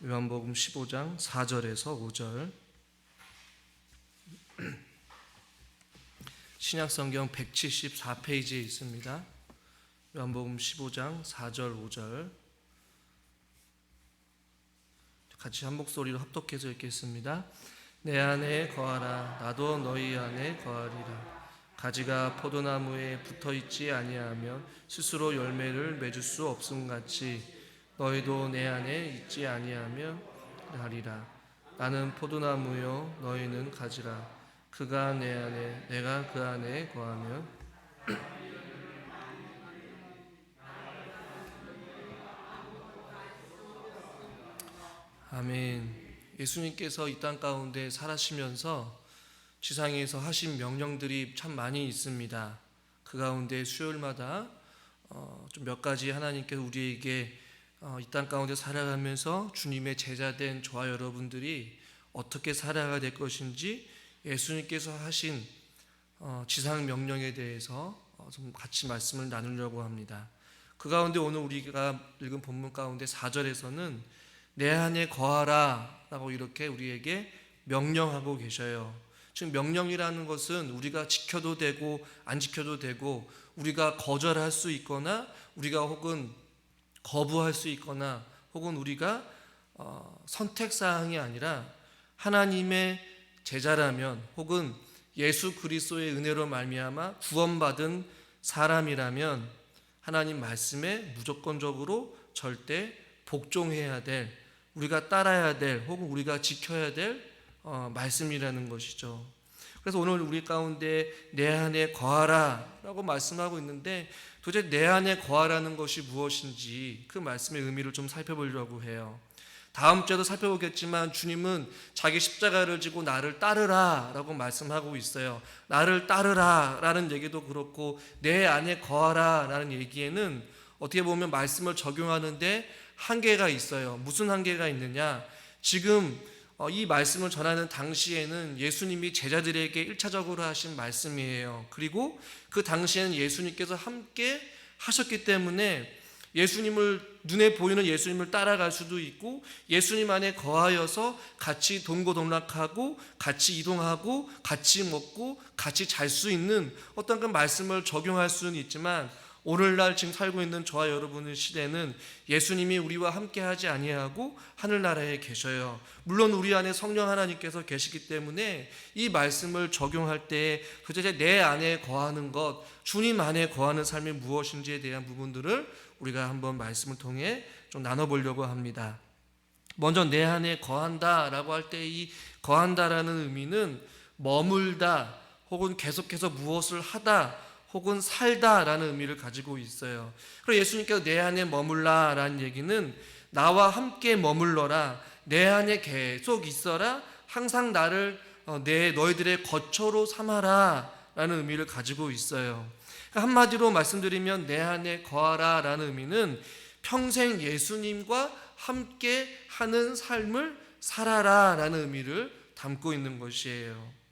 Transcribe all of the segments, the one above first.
요한복음 15장 4절에서 5절, 신약성경 174페이지에 있습니다. 요한복음 15장 4절 5절 같이 한 목소리로 합독해서 읽겠습니다. 내 안에 거하라, 나도 너희 안에 거하리라. 가지가 포도나무에 붙어있지 아니하면 스스로 열매를 맺을 수 없음같이 너희도 내 안에 있지 아니하면 하리라. 나는 포도나무요 너희는 가지라. 그가 내 안에 내가 그 안에 거하면 아멘. 예수님께서 이 땅 가운데 살아시면서 지상에서 하신 명령들이 참 많이 있습니다. 그 가운데 수요일마다 좀 몇 가지 하나님께서 우리에게 이 땅 가운데 살아가면서 주님의 제자된 저와 여러분들이 어떻게 살아가야 될 것인지 예수님께서 하신 지상 명령에 대해서 좀 같이 말씀을 나누려고 합니다. 그 가운데 오늘 우리가 읽은 본문 가운데 4절에서는 내 안에 거하라 라고 이렇게 우리에게 명령하고 계셔요. 즉 명령이라는 것은 우리가 지켜도 되고 안 지켜도 되고, 우리가 거절할 수 있거나 우리가 혹은 거부할 수 있거나, 혹은 우리가 선택사항이 아니라 하나님의 제자라면, 혹은 예수 그리스도의 은혜로 말미암아 구원받은 사람이라면 하나님 말씀에 무조건적으로 절대 복종해야 될, 우리가 따라야 될, 혹은 우리가 지켜야 될 말씀이라는 것이죠. 그래서 오늘 우리 가운데 내 안에 거하라 라고 말씀하고 있는데, 도대체 내 안에 거하라는 것이 무엇인지 그 말씀의 의미를 좀 살펴보려고 해요. 다음 주에도 살펴보겠지만 주님은 자기 십자가를 지고 나를 따르라 라고 말씀하고 있어요. 나를 따르라 라는 얘기도 그렇고 내 안에 거하라 라는 얘기에는 어떻게 보면 말씀을 적용하는데 한계가 있어요. 무슨 한계가 있느냐? 지금 이 말씀을 전하는 당시에는 예수님이 제자들에게 1차적으로 하신 말씀이에요. 그리고 그 당시에는 예수님께서 함께 하셨기 때문에 예수님을, 눈에 보이는 예수님을 따라갈 수도 있고, 예수님 안에 거하여서 같이 동고동락하고 같이 이동하고 같이 먹고 같이 잘 수 있는 어떤 그 말씀을 적용할 수는 있지만, 오늘날 지금 살고 있는 저와 여러분의 시대는 예수님이 우리와 함께 하지 아니하고 하늘나라에 계셔요. 물론 우리 안에 성령 하나님께서 계시기 때문에 이 말씀을 적용할 때 도대체 내 안에 거하는 것, 주님 안에 거하는 삶이 무엇인지에 대한 부분들을 우리가 한번 말씀을 통해 좀 나눠보려고 합니다. 먼저 내 안에 거한다 라고 할 때 이 거한다라는 의미는 머물다, 혹은 계속해서 무엇을 하다, 혹은 살다라는 의미를 가지고 있어요. 그리고 예수님께서 내 안에 머물라라는 얘기는 나와 함께 머물러라, 내 안에 계속 있어라, 항상 나를 너희들의 거처로 삼아라 라는 의미를 가지고 있어요. 한마디로 말씀드리면 내 안에 거하라 라는 의미는 평생 예수님과 함께 하는 삶을 살아라 라는 의미를 담고 있는 것이에요.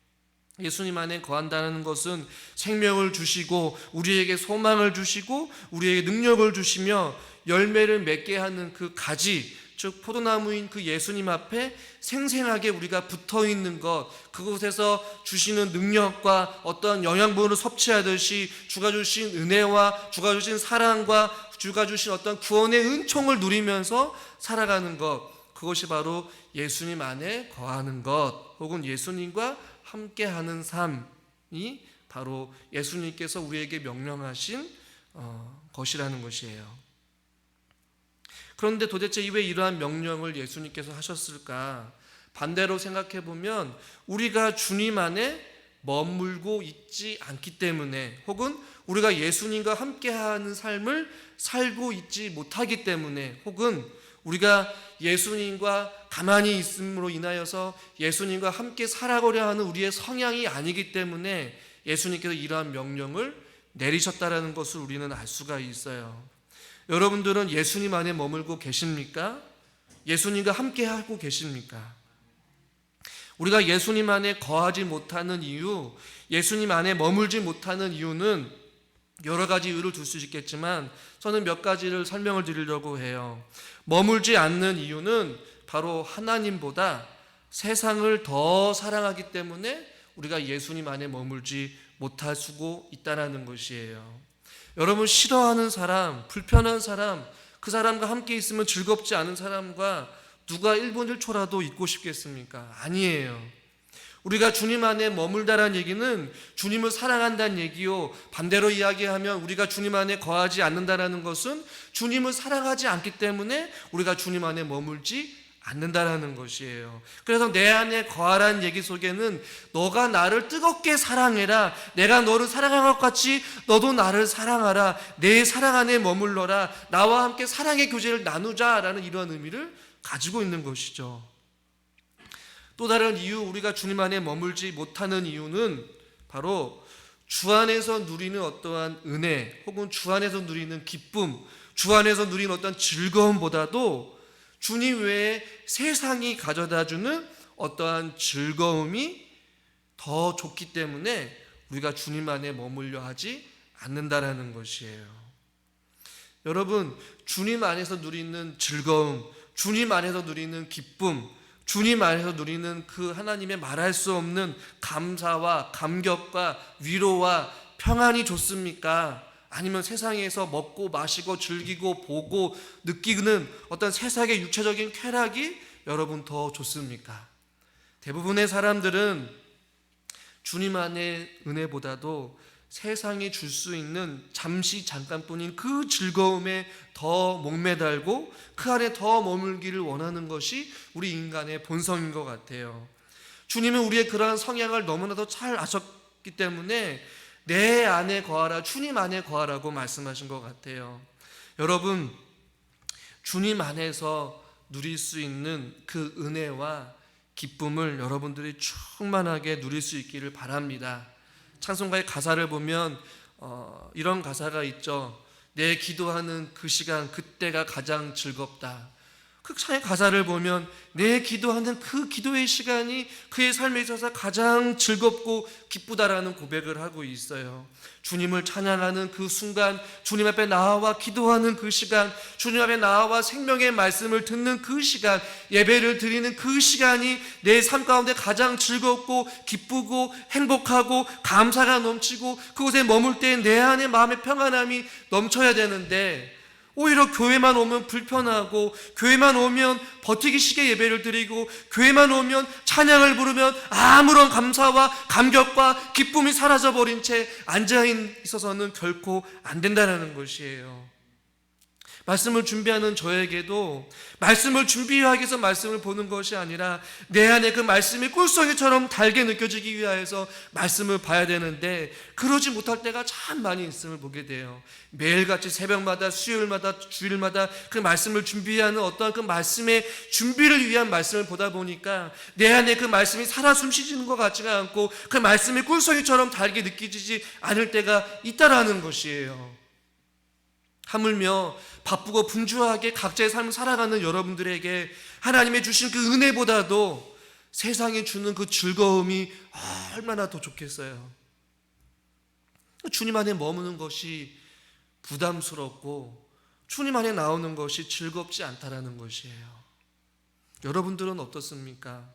예수님 안에 거한다는 것은 생명을 주시고 우리에게 소망을 주시고 우리에게 능력을 주시며 열매를 맺게 하는 그 가지, 즉 포도나무인 그 예수님 앞에 생생하게 우리가 붙어있는 것, 그곳에서 주시는 능력과 어떤 영양분을 섭취하듯이 주가 주신 은혜와 주가 주신 사랑과 주가 주신 어떤 구원의 은총을 누리면서 살아가는 것, 그것이 바로 예수님 안에 거하는 것, 혹은 예수님과 함께하는 삶이 바로 예수님께서 우리에게 명령하신 것이라는 것이에요. 그런데 도대체 왜 이러한 명령을 예수님께서 하셨을까? 반대로 생각해 보면 우리가 주님 안에 머물고 있지 않기 때문에, 혹은 우리가 예수님과 함께하는 삶을 살고 있지 못하기 때문에, 혹은 우리가 예수님과 가만히 있음으로 인하여서 예수님과 함께 살아가려 하는 우리의 성향이 아니기 때문에 예수님께서 이러한 명령을 내리셨다라는 것을 우리는 알 수가 있어요. 여러분들은 예수님 안에 머물고 계십니까? 예수님과 함께 하고 계십니까? 우리가 예수님 안에 거하지 못하는 이유, 예수님 안에 머물지 못하는 이유는 여러 가지 이유를 둘 수 있겠지만 저는 몇 가지를 설명을 드리려고 해요. 머물지 않는 이유는 바로 하나님보다 세상을 더 사랑하기 때문에 우리가 예수님 안에 머물지 못할 수고 있다는 것이에요. 여러분, 싫어하는 사람, 불편한 사람, 그 사람과 함께 있으면 즐겁지 않은 사람과 누가 1분 1초라도 있고 싶겠습니까? 아니에요. 우리가 주님 안에 머물다라는 얘기는 주님을 사랑한다는 얘기요, 반대로 이야기하면 우리가 주님 안에 거하지 않는다라는 것은 주님을 사랑하지 않기 때문에 우리가 주님 안에 머물지 않는다라는 것이에요. 그래서 내 안에 거하라는 얘기 속에는 너가 나를 뜨겁게 사랑해라, 내가 너를 사랑한 것 같이 너도 나를 사랑하라, 내 사랑 안에 머물러라, 나와 함께 사랑의 교제를 나누자라는 이러한 의미를 가지고 있는 것이죠. 또 다른 이유, 우리가 주님 안에 머물지 못하는 이유는 바로 주 안에서 누리는 어떠한 은혜, 혹은 주 안에서 누리는 기쁨, 주 안에서 누리는 어떤 즐거움보다도 주님 외에 세상이 가져다주는 어떠한 즐거움이 더 좋기 때문에 우리가 주님 안에 머물려 하지 않는다라는 것이에요. 여러분, 주님 안에서 누리는 즐거움, 주님 안에서 누리는 기쁨, 주님 안에서 누리는 그 하나님의 말할 수 없는 감사와 감격과 위로와 평안이 좋습니까? 아니면 세상에서 먹고 마시고 즐기고 보고 느끼는 어떤 세상의 육체적인 쾌락이 여러분 더 좋습니까? 대부분의 사람들은 주님 안의 은혜보다도 세상이 줄 수 있는 잠시 잠깐뿐인 그 즐거움에 더 목매달고 그 안에 더 머물기를 원하는 것이 우리 인간의 본성인 것 같아요. 주님은 우리의 그러한 성향을 너무나도 잘 아셨기 때문에 내 안에 거하라, 주님 안에 거하라고 말씀하신 것 같아요. 여러분, 주님 안에서 누릴 수 있는 그 은혜와 기쁨을 여러분들이 충만하게 누릴 수 있기를 바랍니다. 찬송가의 가사를 보면 이런 가사가 있죠. 내 기도하는 그 시간, 그때가 가장 즐겁다. 그 찬의 가사를 보면 내 기도하는 그 기도의 시간이 그의 삶에 있어서 가장 즐겁고 기쁘다라는 고백을 하고 있어요. 주님을 찬양하는 그 순간, 주님 앞에 나와 기도하는 그 시간, 주님 앞에 나와 생명의 말씀을 듣는 그 시간, 예배를 드리는 그 시간이 내 삶 가운데 가장 즐겁고 기쁘고 행복하고 감사가 넘치고 그곳에 머물 때 내 안에 마음의 평안함이 넘쳐야 되는데, 오히려 교회만 오면 불편하고, 교회만 오면 버티기 쉽게 예배를 드리고, 교회만 오면 찬양을 부르면 아무런 감사와 감격과 기쁨이 사라져버린 채 앉아 있어서는 결코 안 된다는 것이에요. 말씀을 준비하는 저에게도 말씀을 준비하기 위해서 말씀을 보는 것이 아니라 내 안에 그 말씀이 꿀송이처럼 달게 느껴지기 위하여서 말씀을 봐야 되는데, 그러지 못할 때가 참 많이 있음을 보게 돼요. 매일같이 새벽마다, 수요일마다, 주일마다 그 말씀을 준비하는 어떤 그 말씀의 준비를 위한 말씀을 보다 보니까 내 안에 그 말씀이 살아 숨쉬지는 것 같지가 않고 그 말씀이 꿀송이처럼 달게 느껴지지 않을 때가 있다라는 것이에요. 하물며 바쁘고 분주하게 각자의 삶을 살아가는 여러분들에게 하나님의 주신 그 은혜보다도 세상이 주는 그 즐거움이 얼마나 더 좋겠어요. 주님 안에 머무는 것이 부담스럽고 주님 안에 나오는 것이 즐겁지 않다라는 것이에요. 여러분들은 어떻습니까?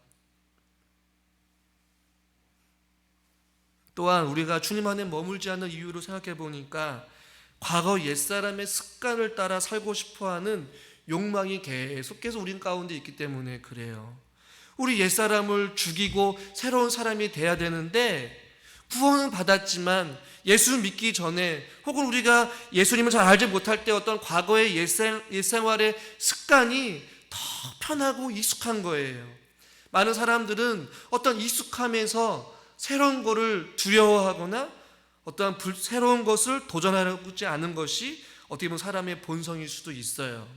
또한 우리가 주님 안에 머물지 않는 이유로 생각해 보니까 과거 옛사람의 습관을 따라 살고 싶어하는 욕망이 계속해서 우리 가운데 있기 때문에 그래요. 우리 옛사람을 죽이고 새로운 사람이 돼야 되는데, 구원은 받았지만 예수 믿기 전에 혹은 우리가 예수님을 잘 알지 못할 때 어떤 과거의 옛생활의 습관이 더 편하고 익숙한 거예요. 많은 사람들은 어떤 익숙함에서 새로운 것을 두려워하거나 어떠한 새로운 것을 도전하지 않은 것이 어떻게 보면 사람의 본성일 수도 있어요.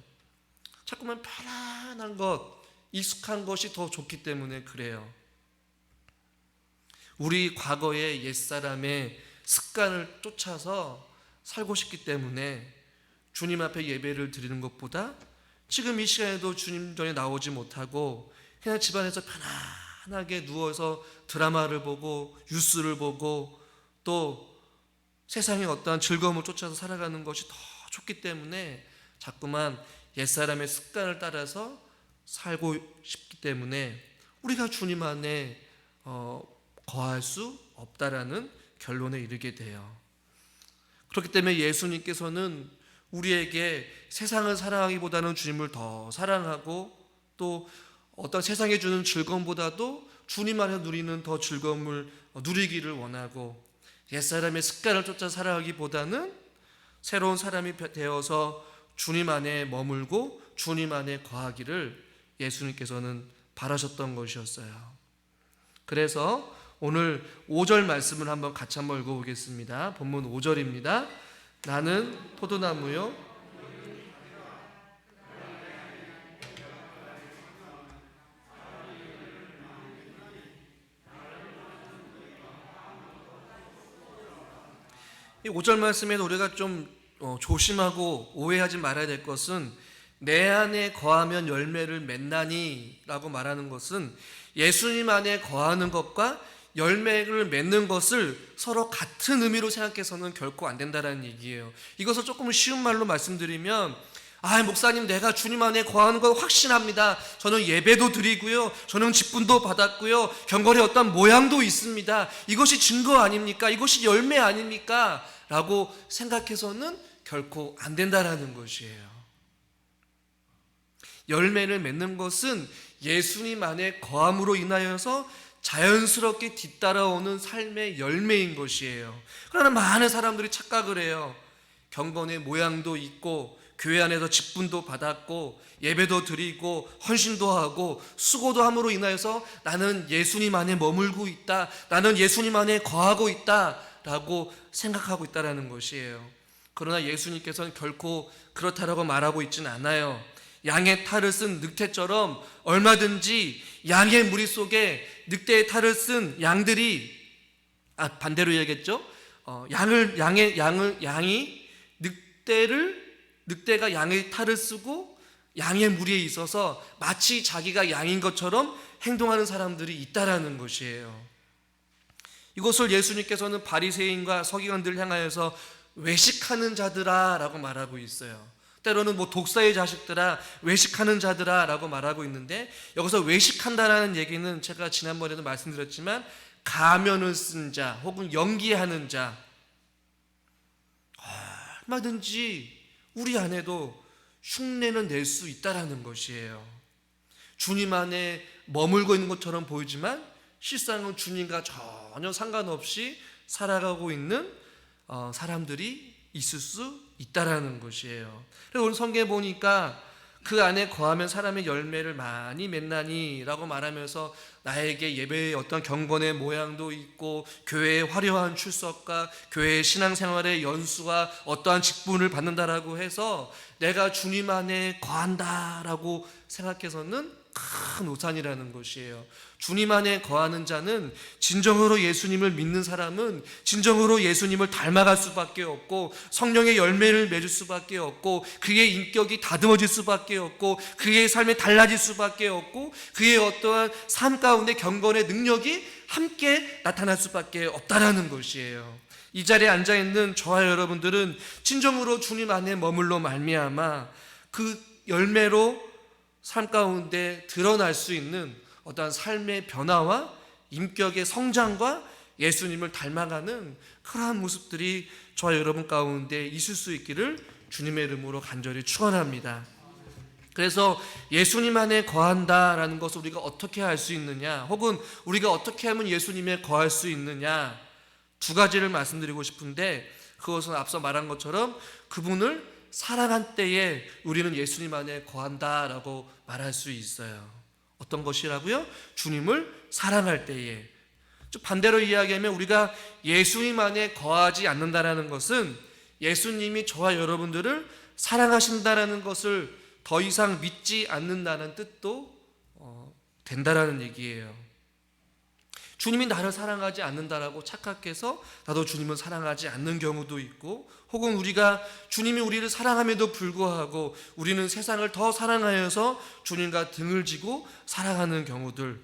자꾸만 편안한 것, 익숙한 것이 더 좋기 때문에 그래요. 우리 과거의 옛사람의 습관을 쫓아서 살고 싶기 때문에 주님 앞에 예배를 드리는 것보다 지금 이 시간에도 주님 전에 나오지 못하고 그냥 집안에서 편안하게 누워서 드라마를 보고 뉴스를 보고 또 세상의 어떠한 즐거움을 쫓아서 살아가는 것이 더 좋기 때문에 자꾸만 옛사람의 습관을 따라서 살고 싶기 때문에 우리가 주님 안에 거할 수 없다라는 결론에 이르게 돼요. 그렇기 때문에 예수님께서는 우리에게 세상을 사랑하기보다는 주님을 더 사랑하고, 또 어떤 세상에 주는 즐거움보다도 주님 안에 누리는 더 즐거움을 누리기를 원하고, 옛사람의 습관을 쫓아 살아가기보다는 새로운 사람이 되어서 주님 안에 머물고 주님 안에 거하기를 예수님께서는 바라셨던 것이었어요. 그래서 오늘 5절 말씀을 같이 한번 읽어보겠습니다. 본문 5절입니다. 나는 포도나무요 이 5절 말씀에서 우리가 좀 조심하고 오해하지 말아야 될 것은, 내 안에 거하면 열매를 맺나니 라고 말하는 것은 예수님 안에 거하는 것과 열매를 맺는 것을 서로 같은 의미로 생각해서는 결코 안 된다는 얘기예요. 이것을 조금 쉬운 말로 말씀드리면, 목사님, 내가 주님 안에 거하는 걸 확신합니다. 저는 예배도 드리고요, 저는 직분도 받았고요, 경건의 어떤 모양도 있습니다. 이것이 증거 아닙니까? 이것이 열매 아닙니까? 라고 생각해서는 결코 안 된다라는 것이에요. 열매를 맺는 것은 예수님 안에 거함으로 인하여서 자연스럽게 뒤따라오는 삶의 열매인 것이에요. 그러나 많은 사람들이 착각을 해요. 경건의 모양도 있고, 교회 안에서 직분도 받았고, 예배도 드리고, 헌신도 하고, 수고도 함으로 인하여서 나는 예수님 안에 머물고 있다, 나는 예수님 안에 거하고 있다 라고 생각하고 있다는 것이에요. 그러나 예수님께서는 결코 그렇다라고 말하고 있지는 않아요. 양의 탈을 쓴 늑대처럼 얼마든지 양의 무리 속에 늑대의 탈을 쓴 양들이, 반대로 얘기했죠. 늑대가 양의 탈을 쓰고 양의 무리에 있어서 마치 자기가 양인 것처럼 행동하는 사람들이 있다라는 것이에요. 이것을 예수님께서는 바리새인과 서기관들을 향하여서 외식하는 자들아 라고 말하고 있어요. 때로는 독사의 자식들아, 외식하는 자들아 라고 말하고 있는데, 여기서 외식한다라는 얘기는 제가 지난번에도 말씀드렸지만 가면을 쓴 자 혹은 연기하는 자, 얼마든지 우리 안에도 흉내는 낼 수 있다라는 것이에요. 주님 안에 머물고 있는 것처럼 보이지만 실상은 주님과 전혀 상관없이 살아가고 있는 사람들이 있을 수 있다라는 것이에요. 그래서 오늘 성경에 보니까 그 안에 거하면 사람의 열매를 많이 맺나니 라고 말하면서 나에게 예배의 어떤 경건의 모양도 있고, 교회의 화려한 출석과 교회의 신앙생활의 연수와 어떠한 직분을 받는다라고 해서 내가 주님 안에 거한다라고 생각해서는 큰 오산이라는 것이에요. 주님 안에 거하는 자는, 진정으로 예수님을 믿는 사람은 진정으로 예수님을 닮아갈 수밖에 없고, 성령의 열매를 맺을 수밖에 없고, 그의 인격이 다듬어질 수밖에 없고, 그의 삶이 달라질 수밖에 없고, 그의 어떠한 삶 가운데 경건의 능력이 함께 나타날 수밖에 없다라는 것이에요. 이 자리에 앉아있는 저와 여러분들은 진정으로 주님 안에 머물러 말미암아 그 열매로 삶 가운데 드러날 수 있는 어떠한 삶의 변화와 인격의 성장과 예수님을 닮아가는 그러한 모습들이 저와 여러분 가운데 있을 수 있기를 주님의 이름으로 간절히 축원합니다. 그래서 예수님 안에 거한다라는 것을 우리가 어떻게 할 수 있느냐, 혹은 우리가 어떻게 하면 예수님에 거할 수 있느냐, 두 가지를 말씀드리고 싶은데, 그것은 앞서 말한 것처럼 그분을 사랑한 때에 우리는 예수님 안에 거한다라고 말할 수 있어요. 어떤 것이라고요? 주님을 사랑할 때에. 반대로 이야기하면 우리가 예수님 안에 거하지 않는다라는 것은 예수님이 저와 여러분들을 사랑하신다라는 것을 더 이상 믿지 않는다는 뜻도 된다라는 얘기예요. 주님이 나를 사랑하지 않는다라고 착각해서 나도 주님을 사랑하지 않는 경우도 있고, 혹은 우리가 주님이 우리를 사랑함에도 불구하고 우리는 세상을 더 사랑하여서 주님과 등을 지고 살아가는 경우들,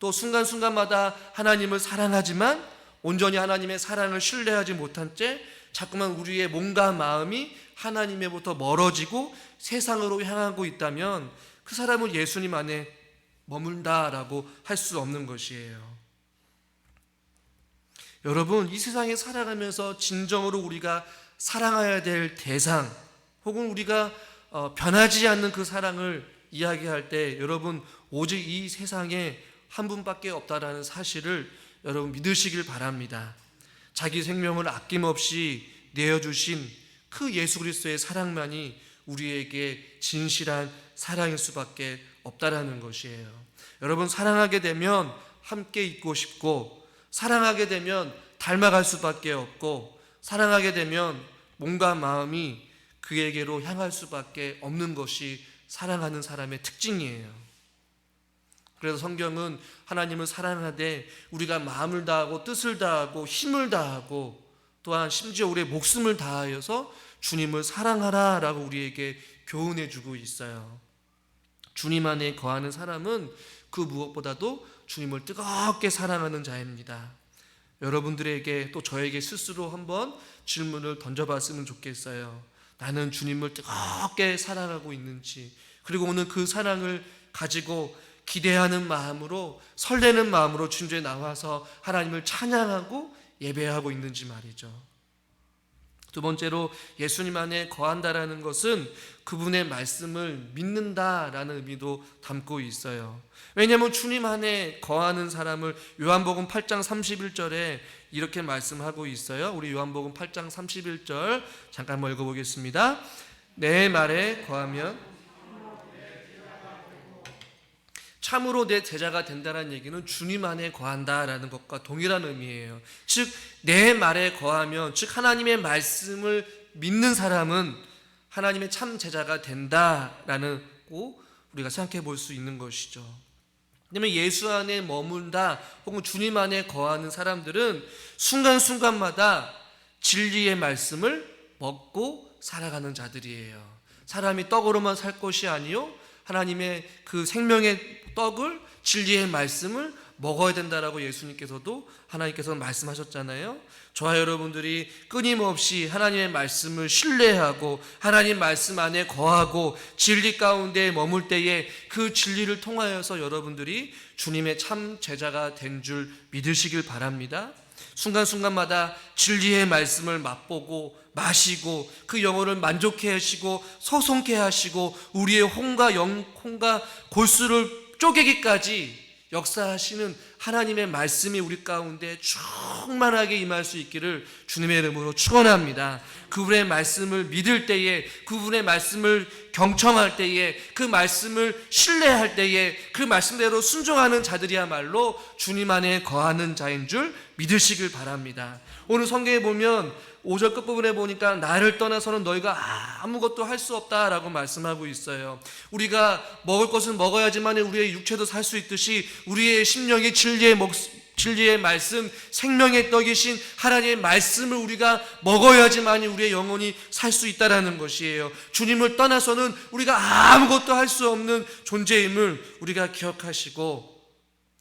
또 순간순간마다 하나님을 사랑하지만 온전히 하나님의 사랑을 신뢰하지 못한 채 자꾸만 우리의 몸과 마음이 하나님으로부터 멀어지고 세상으로 향하고 있다면, 그 사람은 예수님 안에 머문다라고 할 수 없는 것이에요. 여러분, 이 세상에 살아가면서 진정으로 우리가 사랑해야 될 대상, 혹은 우리가 변하지 않는 그 사랑을 이야기할 때 여러분, 오직 이 세상에 한 분밖에 없다라는 사실을 여러분 믿으시길 바랍니다. 자기 생명을 아낌없이 내어주신 그 예수 그리스도의 사랑만이 우리에게 진실한 사랑일 수밖에 없다라는 것이에요. 여러분, 사랑하게 되면 함께 있고 싶고, 사랑하게 되면 닮아갈 수밖에 없고, 사랑하게 되면 몸과 마음이 그에게로 향할 수밖에 없는 것이 사랑하는 사람의 특징이에요. 그래서 성경은 하나님을 사랑하되 우리가 마음을 다하고 뜻을 다하고 힘을 다하고 또한 심지어 우리의 목숨을 다하여서 주님을 사랑하라 라고 우리에게 교훈해 주고 있어요. 주님 안에 거하는 사람은 그 무엇보다도 주님을 뜨겁게 사랑하는 자입니다. 여러분들에게 또 저에게 스스로 한번 질문을 던져봤으면 좋겠어요. 나는 주님을 뜨겁게 사랑하고 있는지, 그리고 오늘 그 사랑을 가지고 기대하는 마음으로, 설레는 마음으로 주님께 나와서 하나님을 찬양하고 예배하고 있는지 말이죠. 두 번째로 예수님 안에 거한다라는 것은 그분의 말씀을 믿는다라는 의미도 담고 있어요. 왜냐하면 주님 안에 거하는 사람을 요한복음 8장 31절에 이렇게 말씀하고 있어요. 우리 요한복음 8장 31절 잠깐 한번 읽어보겠습니다. 내 말에 거하면 참으로 내 제자가 된다는 얘기는 주님 안에 거한다라는 것과 동일한 의미예요. 즉 내 말에 거하면, 즉 하나님의 말씀을 믿는 사람은 하나님의 참 제자가 된다라는 거 우리가 생각해 볼 수 있는 것이죠. 왜냐하면 예수 안에 머문다 혹은 주님 안에 거하는 사람들은 순간순간마다 진리의 말씀을 먹고 살아가는 자들이에요. 사람이 떡으로만 살 것이 아니요 하나님의 그 생명의 떡을, 진리의 말씀을 먹어야 된다라고 예수님께서도 하나님께서 말씀하셨잖아요. 저와 여러분들이 끊임없이 하나님의 말씀을 신뢰하고 하나님 말씀 안에 거하고 진리 가운데 머물 때에 그 진리를 통하여서 여러분들이 주님의 참 제자가 된 줄 믿으시길 바랍니다. 순간순간마다 진리의 말씀을 맛보고 마시고 그 영혼을 만족해 하시고 소송케 하시고 우리의 혼과 골수를 쪼개기까지 역사하시는 하나님의 말씀이 우리 가운데 충만하게 임할 수 있기를 주님의 이름으로 축원합니다. 그분의 말씀을 믿을 때에, 그분의 말씀을 경청할 때에, 그 말씀을 신뢰할 때에 그 말씀대로 순종하는 자들이야말로 주님 안에 거하는 자인 줄 믿으시길 바랍니다. 오늘 성경에 보면 5절 끝부분에 보니까 나를 떠나서는 너희가 아무것도 할 수 없다라고 말씀하고 있어요. 우리가 먹을 것은 먹어야지만 우리의 육체도 살 수 있듯이 우리의 심령이 진리의 말씀, 생명의 떡이신 하나님의 말씀을 우리가 먹어야지만 우리의 영혼이 살 수 있다라는 것이에요. 주님을 떠나서는 우리가 아무것도 할 수 없는 존재임을 우리가 기억하시고,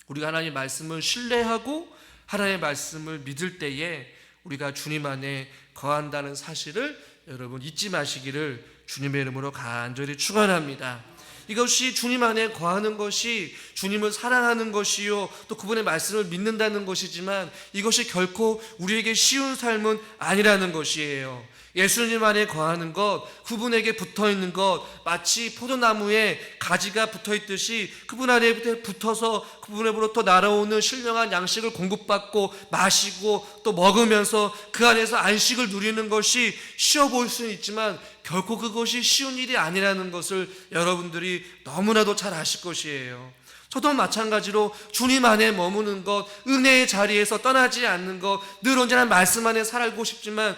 우리가 하나님의 말씀을 신뢰하고 하나님의 말씀을 믿을 때에 우리가 주님 안에 거한다는 사실을 여러분 잊지 마시기를 주님의 이름으로 간절히 축원합니다. 이것이 주님 안에 거하는 것이 주님을 사랑하는 것이요 또 그분의 말씀을 믿는다는 것이지만 이것이 결코 우리에게 쉬운 삶은 아니라는 것이에요. 예수님 안에 거하는 것, 그분에게 붙어있는 것, 마치 포도나무에 가지가 붙어있듯이 그분 안에 붙어서 그분으로부터 날아오는 신령한 양식을 공급받고 마시고 또 먹으면서 그 안에서 안식을 누리는 것이 쉬워 보일 수는 있지만 결코 그것이 쉬운 일이 아니라는 것을 여러분들이 너무나도 잘 아실 것이에요. 저도 마찬가지로 주님 안에 머무는 것, 은혜의 자리에서 떠나지 않는 것, 늘 언제나 말씀 안에 살고 싶지만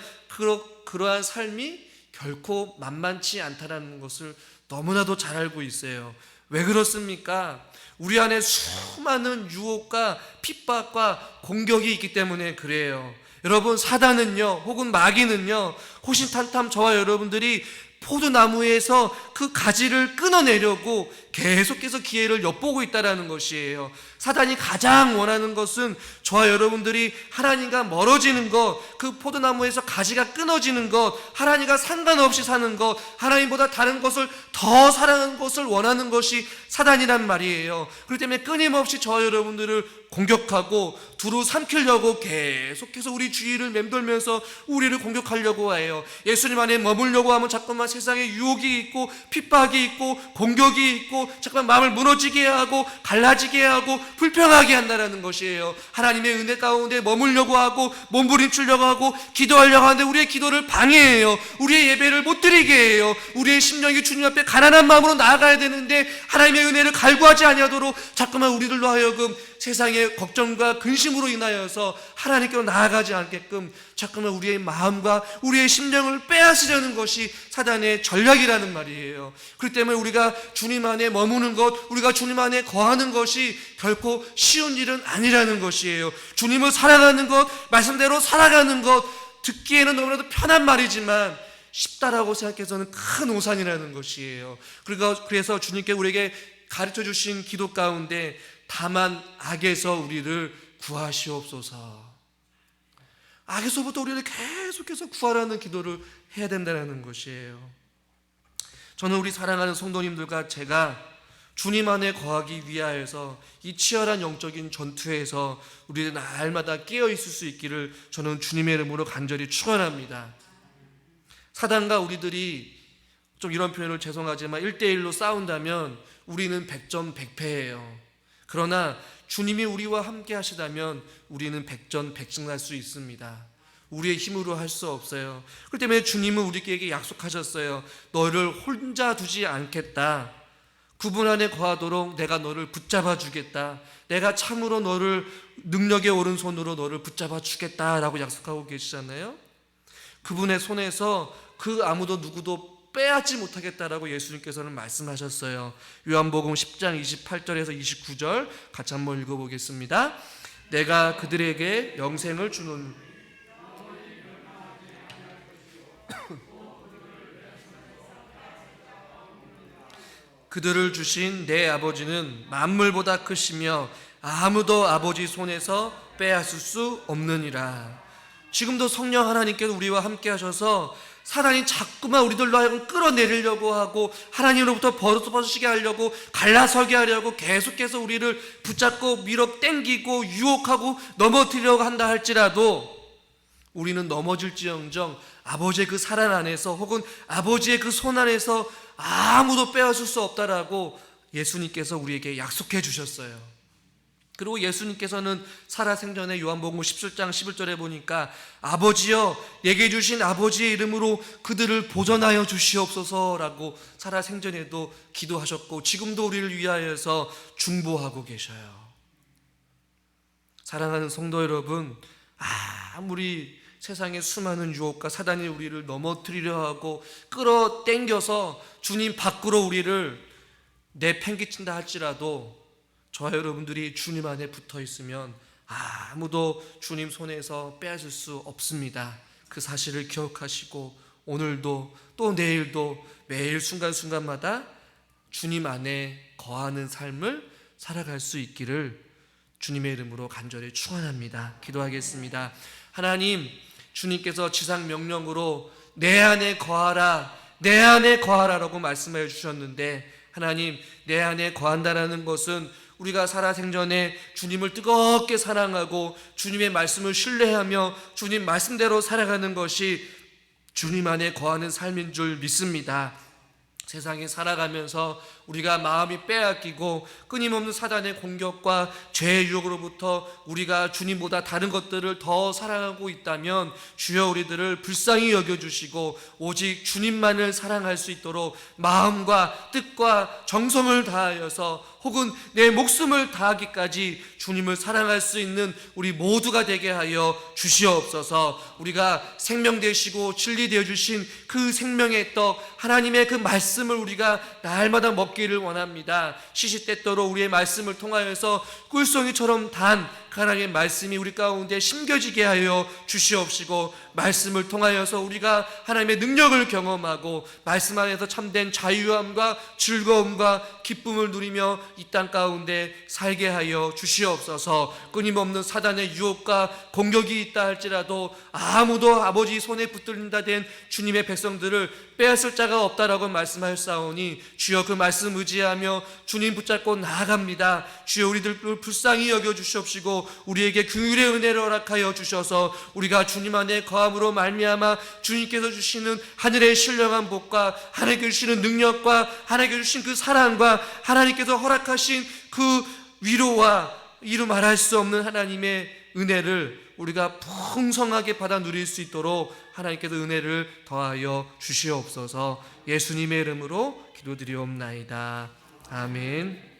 그러한 삶이 결코 만만치 않다는 것을 너무나도 잘 알고 있어요. 왜 그렇습니까? 우리 안에 수많은 유혹과 핍박과 공격이 있기 때문에 그래요. 여러분, 사단은요 혹은 마귀는요 호신탄탐 저와 여러분들이 포도나무에서 그 가지를 끊어내려고 계속해서 기회를 엿보고 있다는 것이에요. 사단이 가장 원하는 것은 저와 여러분들이 하나님과 멀어지는 것, 그 포도나무에서 가지가 끊어지는 것, 하나님과 상관없이 사는 것, 하나님보다 다른 것을 더 사랑하는 것을 원하는 것이 사단이란 말이에요. 그렇기 때문에 끊임없이 저와 여러분들을 공격하고 두루 삼키려고 계속해서 우리 주위를 맴돌면서 우리를 공격하려고 해요. 예수님 안에 머물려고 하면 자꾸만 세상에 유혹이 있고 핍박이 있고 공격이 있고 자꾸만 마음을 무너지게 하고 갈라지게 하고 불평하게 한다는 것이에요. 하나님의 은혜 가운데 머물려고 하고 몸부림치려고 하고 기도하려고 하는데 우리의 기도를 방해해요. 우리의 예배를 못 드리게 해요. 우리의 심령이 주님 앞에 가난한 마음으로 나아가야 되는데 하나님의 은혜를 갈구하지 아니하도록 자꾸만 우리들로 하여금 세상의 걱정과 근심으로 인하여서 하나님께로 나아가지 않게끔 자꾸만 우리의 마음과 우리의 심령을 빼앗으려는 것이 사단의 전략이라는 말이에요. 그렇기 때문에 우리가 주님 안에 머무는 것, 우리가 주님 안에 거하는 것이 결코 쉬운 일은 아니라는 것이에요. 주님을 사랑하는 것, 말씀대로 살아가는 것, 듣기에는 너무나도 편한 말이지만 쉽다라고 생각해서는 큰 오산이라는 것이에요. 그래서 주님께 우리에게 가르쳐 주신 기도 가운데 다만 악에서 우리를 구하시옵소서. 악에서부터 우리를 계속해서 구하라는 기도를 해야 된다는 것이에요. 저는 우리 사랑하는 성도님들과 제가 주님 안에 거하기 위하여서 이 치열한 영적인 전투에서 우리는 날마다 깨어 있을 수 있기를 저는 주님의 이름으로 간절히 축원합니다. 사단과 우리들이 좀 이런 표현을 죄송하지만 1대1로 싸운다면 우리는 100전 100패예요. 그러나 주님이 우리와 함께 하시다면 우리는 100전 100승 할 수 있습니다. 우리의 힘으로 할 수 없어요. 그렇기 때문에 주님은 우리에게 약속하셨어요. 너를 혼자 두지 않겠다. 그분 안에 거하도록 내가 너를 붙잡아 주겠다. 내가 참으로 너를 능력의 오른손으로 너를 붙잡아 주겠다라고 약속하고 계시잖아요. 그분의 손에서 그 아무도 누구도 빼앗지 못하겠다라고 예수님께서는 말씀하셨어요. 요한복음 10장 28절에서 29절 같이 한번 읽어보겠습니다. 내가 그들에게 영생을 주는 그들을 주신 내 아버지는 만물보다 크시며 아무도 아버지 손에서 빼앗을 수 없느니라. 지금도 성령 하나님께서 우리와 함께 하셔서 사단이 자꾸만 우리들로 하여금 끌어내리려고 하고 하나님으로부터 벗어지게 하려고 갈라서게 하려고 계속해서 우리를 붙잡고 밀어 당기고 유혹하고 넘어뜨리려고 한다 할지라도 우리는 넘어질지언정 아버지의 그 사랑 안에서 혹은 아버지의 그 손 안에서 아무도 빼앗을 수 없다라고 예수님께서 우리에게 약속해 주셨어요. 그리고 예수님께서는 살아생전에 요한복음 17장 11절에 보니까 아버지여 내게 주신 아버지의 이름으로 그들을 보전하여 주시옵소서라고 살아생전에도 기도하셨고 지금도 우리를 위하여서 중보하고 계셔요. 사랑하는 성도 여러분, 아무리 세상의 수많은 유혹과 사단이 우리를 넘어뜨리려 하고 끌어당겨서 주님 밖으로 우리를 내팽개친다 할지라도 저와 여러분들이 주님 안에 붙어 있으면 아무도 주님 손에서 빼앗을 수 없습니다. 그 사실을 기억하시고 오늘도 또 내일도 매일 순간순간마다 주님 안에 거하는 삶을 살아갈 수 있기를 주님의 이름으로 간절히 축원합니다. 기도하겠습니다. 하나님, 주님께서 지상 명령으로 내 안에 거하라, 내 안에 거하라라고 말씀해 주셨는데 하나님, 내 안에 거한다라는 것은 우리가 살아생전에 주님을 뜨겁게 사랑하고 주님의 말씀을 신뢰하며 주님 말씀대로 살아가는 것이 주님 안에 거하는 삶인 줄 믿습니다. 세상에 살아가면서 우리가 마음이 빼앗기고 끊임없는 사단의 공격과 죄의 유혹으로부터 우리가 주님보다 다른 것들을 더 사랑하고 있다면 주여 우리들을 불쌍히 여겨주시고 오직 주님만을 사랑할 수 있도록 마음과 뜻과 정성을 다하여서 혹은 내 목숨을 다하기까지 주님을 사랑할 수 있는 우리 모두가 되게 하여 주시옵소서. 우리가 생명 되시고 진리 되어 주신 그 생명의 떡 하나님의 그 말씀을 우리가 날마다 먹기 없기를 원합니다. 시시때때로 우리의 말씀을 통하여서 꿀송이처럼 단 하나님의 말씀이 우리 가운데 심겨지게 하여 주시옵시고, 말씀을 통하여서 우리가 하나님의 능력을 경험하고 말씀 안에서 참된 자유함과 즐거움과 기쁨을 누리며 이 땅 가운데 살게 하여 주시옵소서. 끊임없는 사단의 유혹과 공격이 있다 할지라도 아무도 아버지 손에 붙들린다 된 주님의 백성들을 빼앗을 자가 없다라고 말씀하셨사오니, 주여 그 말씀 의지하며 주님 붙잡고 나아갑니다. 주여 우리들을 불쌍히 여겨 주시옵시고 우리에게 긍휼의 은혜를 허락하여 주셔서 우리가 주님 안에 거함으로 말미암아 주님께서 주시는 하늘의 신령한 복과 하나님께서 주시는 능력과 하나님께서 주신 그 사랑과 하나님께서 허락하신 그 위로와 이루 말할 수 없는 하나님의 은혜를 우리가 풍성하게 받아 누릴 수 있도록 하나님께서 은혜를 더하여 주시옵소서. 예수님의 이름으로 기도드리옵나이다. 아멘.